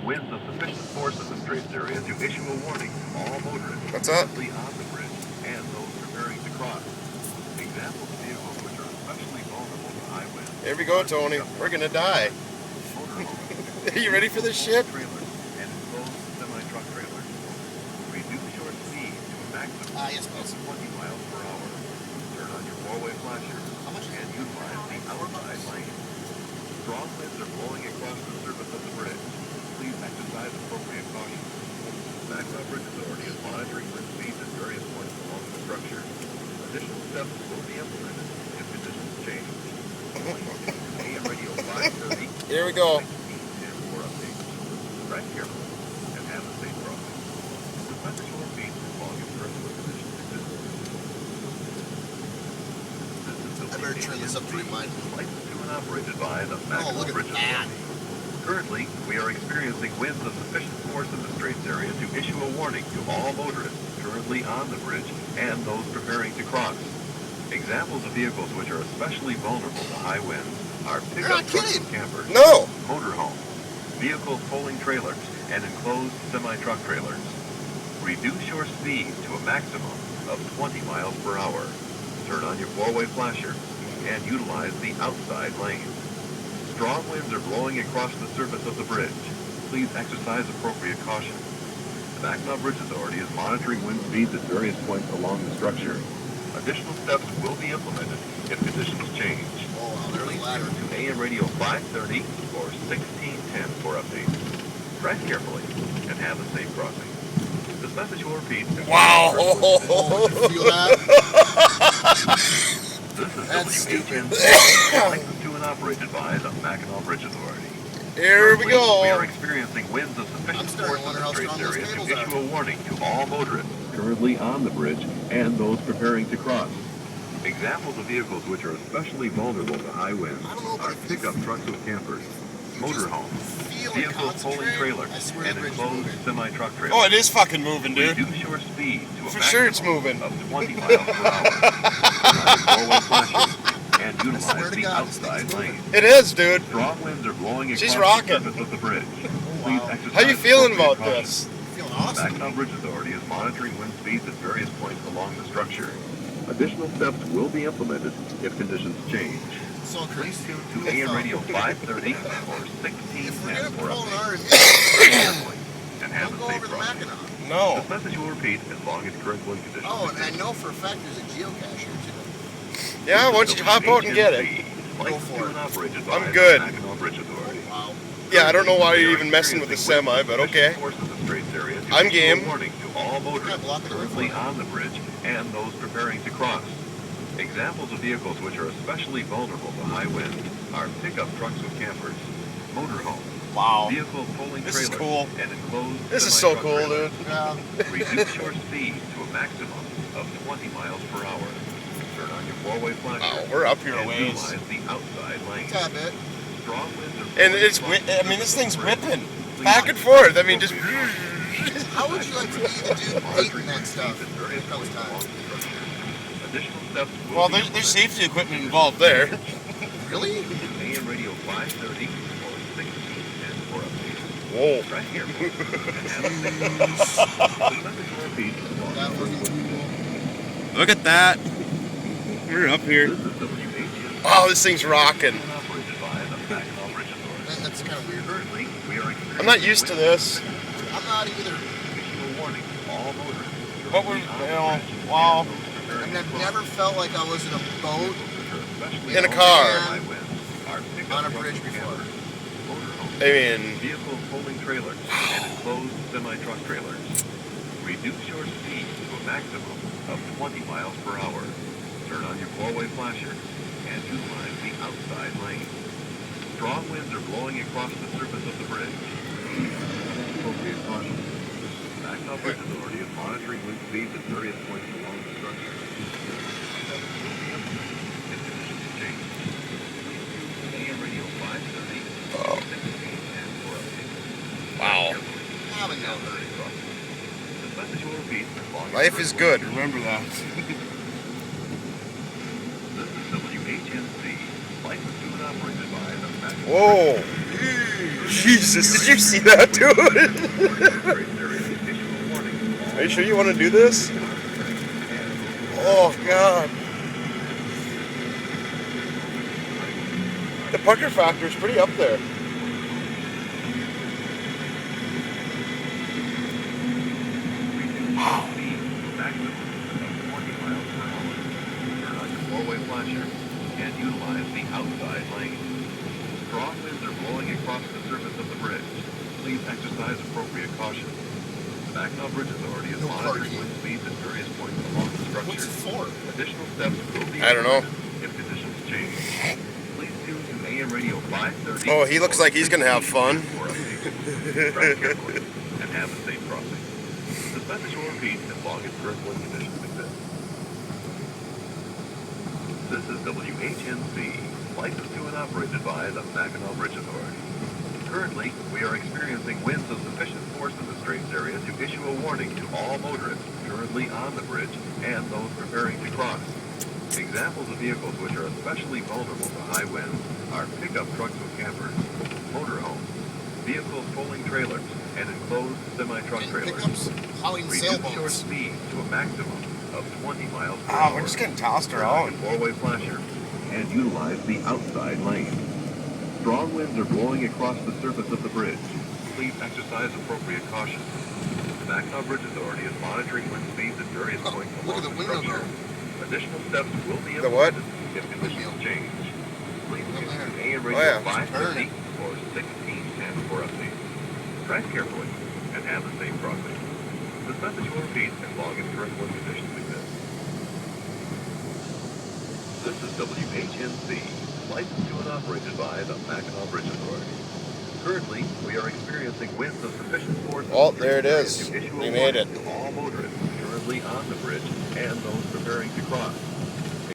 experiencing winds of sufficient force in the Straits area to issue a warning to all motorists What's up? currently on the bridge and those preparing to cross. Examples of vehicles which are especially vulnerable to high winds. Here we go, Tony. We're gonna die. Are you ready for this shit? Trailers and enclosed semi-truck trailers. Reduce your speed to a maximum of 20 miles per hour. Turn on your four-way flasher and utilize the outside lane. Strong winds are blowing across the surface of the bridge. Please exercise appropriate caution. The Mackinac Bridge Authority is monitoring wind speeds at various points along the structure. Additional steps will be implemented if conditions change. AM radio 530. Here we go. For updates. Drive carefully and have a safe crossing. The message will repeat as long as current conditions exist. I better turn this up to remind me. Licensed to and operated by the Mackinac Bridge Authority. Currently, we are experiencing winds of sufficient force in the Straits area to issue a warning to all motorists currently on the bridge and those preparing to cross. Examples of vehicles which are especially vulnerable to high winds are pickup trucks and campers, No! motorhomes, vehicles pulling trailers, and enclosed semi-truck trailers. Reduce your speed to a maximum of 20 miles per hour. Turn on your four-way flasher and utilize the outside lane. Strong winds are blowing across the surface of the bridge. Please exercise appropriate caution. The Mackinac Bridge Authority is monitoring wind speeds at various points along the structure. Additional steps will be implemented if conditions change. Oh, wow, there's a ladder. To AM radio 530 or 1610 for updates. Drive carefully and have a safe crossing. This message will repeat. Wow! Oh, did you feel that? This is That's stupid. licensed to and operated by the Mackinac Bridge Authority. Here we We are go. experiencing winds of I'm sufficient starting force to in wonder the how Straits strong those area to cables issue are. a warning to all motorists currently on the bridge and those preparing to cross. Examples of vehicles which are especially vulnerable to high winds I don't know, but are if pickup trucks with campers, motorhomes, Feel and vehicles pulling concentrate. trailers, I swear and the bridge is enclosed moving. semi-truck trailers. Oh, it is fucking moving, dude. Reduce your speed to a For sure it's maximum moving. of 20 miles per hour. Turn on your four-way flasher and swear utilize to the God, this thing's outside moving. lane. It is, dude. Strong winds are blowing She's across the rocking. surface of the bridge. Oh, Please wow. exercise How you feeling about appropriate this? Feeling caution. awesome. Mackinac Bridge Authority is monitoring wind speeds at various points along the structure. Additional steps will be implemented if conditions change. So Please crazy. tune to AM radio 530 or If we're 1610 gonna for pull an updates. RV, And have don't a go safe over the crossing. Mackinac. No. This message will repeat as long as current wind conditions Oh, and I exist. know for a fact there's a geocache here too. Yeah, why don't you hop out and get it? Licensed for to it. and operated by I'm the good. Mackinac Bridge Authority. Wow. Yeah, I don't know why you're even messing with the semi, but okay. I'm game. Warning to all motorists blocking the currently roof. on the bridge and those preparing to cross. Examples of vehicles which are especially vulnerable to high winds are pickup trucks with campers, motorhomes, Wow. vehicles pulling This is trailers, cool. and enclosed This is so semi-truck cool, trailers. dude. Yeah. Reduce your speed to a maximum of 20 miles per hour. Turn on your four-way flasher. Wow, we're up here a and ways. utilize the outside lane. Tad bit. Strong winds are And blowing it's, across the I mean, this thing's surface of the whipping bridge. back and forth. I mean, just. How would you like to be the dude painting that stuff when it comes time? Additional steps will Well, be there's implemented. safety equipment involved there. Really? AM radio 530 or 1610 for updates. Whoa. Right here. The message will repeat as long That as was current Look at that. We're up here. This is WHN. Oh, this thing's rocking. Operated by the Mackinac Bridge Authority. That's kind of weird. Currently, we are experiencing I'm not used to this. I'm not either. issue a warning to all motorists. What we're, wow. I mean, I've never felt like I was in a boat In a car. on a bridge before. I mean, Vehicles pulling trailers and enclosed semi-truck trailers. Reduce your speed to a maximum of 20 miles per hour. Turn on your four-way flasher and utilize the outside lane. Strong winds are blowing across the surface of the bridge. Appropriate caution. Mackinac Bridge Authority is monitoring wind speeds at various points along the structure. Steps will be implemented if conditions change. AM radio 530 Oh. 1610 for updates. wow. Have a number. This message will repeat as long as Life is good. Remember that. This is WHNC, licensed to and operated by the Mackinac Whoa. Bridge Jesus, did you see that, dude? Are you sure you want to do this? Oh, God. The pucker factor is pretty up there. Wow. Maximum of 20 miles per hour. Turn on your four-way flasher and utilize the outside lane. Strong winds are blowing across the surface of the bridge. Please exercise appropriate caution. The Mackinac Bridge Authority is monitoring wind speeds at various points along the structure. What's it for? Additional steps will be I don't know. implemented if conditions change. Please tune to AM radio 530. Oh, he looks like he's gonna have fun. Drive carefully and have a safe crossing. This message will repeat as long as current wind conditions exist. This is WHNC, licensed to and operated by the Mackinac Bridge Authority. Currently, we are experiencing winds of sufficient force in the Straits area to issue a warning to all motorists currently on the bridge and those preparing to cross. Examples of vehicles which are especially vulnerable to high winds are pickup trucks with campers, motorhomes, vehicles pulling trailers, and enclosed semi-truck trailers. Pickups, hauling Reduce your sailboats. speed to a maximum of 20 miles per Oh, hour. we're just getting tossed Turn on around. your four-way flasher and utilize the outside lane. Strong winds are blowing across the surface of the bridge. Please exercise appropriate caution. The Mackinac Bridge Authority is monitoring wind speeds at various points Look along at the the window structure. there. Additional steps will be The what? implemented if conditions change. Please Look tune there. to AM radio yeah. 550 or 1610 for updates. Drive carefully and have a safe crossing. This message will repeat as long as current wind conditions exist. This is WHNC, licensed to and operated by the Mackinac Bridge Authority. Currently, we are experiencing winds of sufficient force. Oh, there it is. To issue a We made it. warning to all motorists currently on the bridge and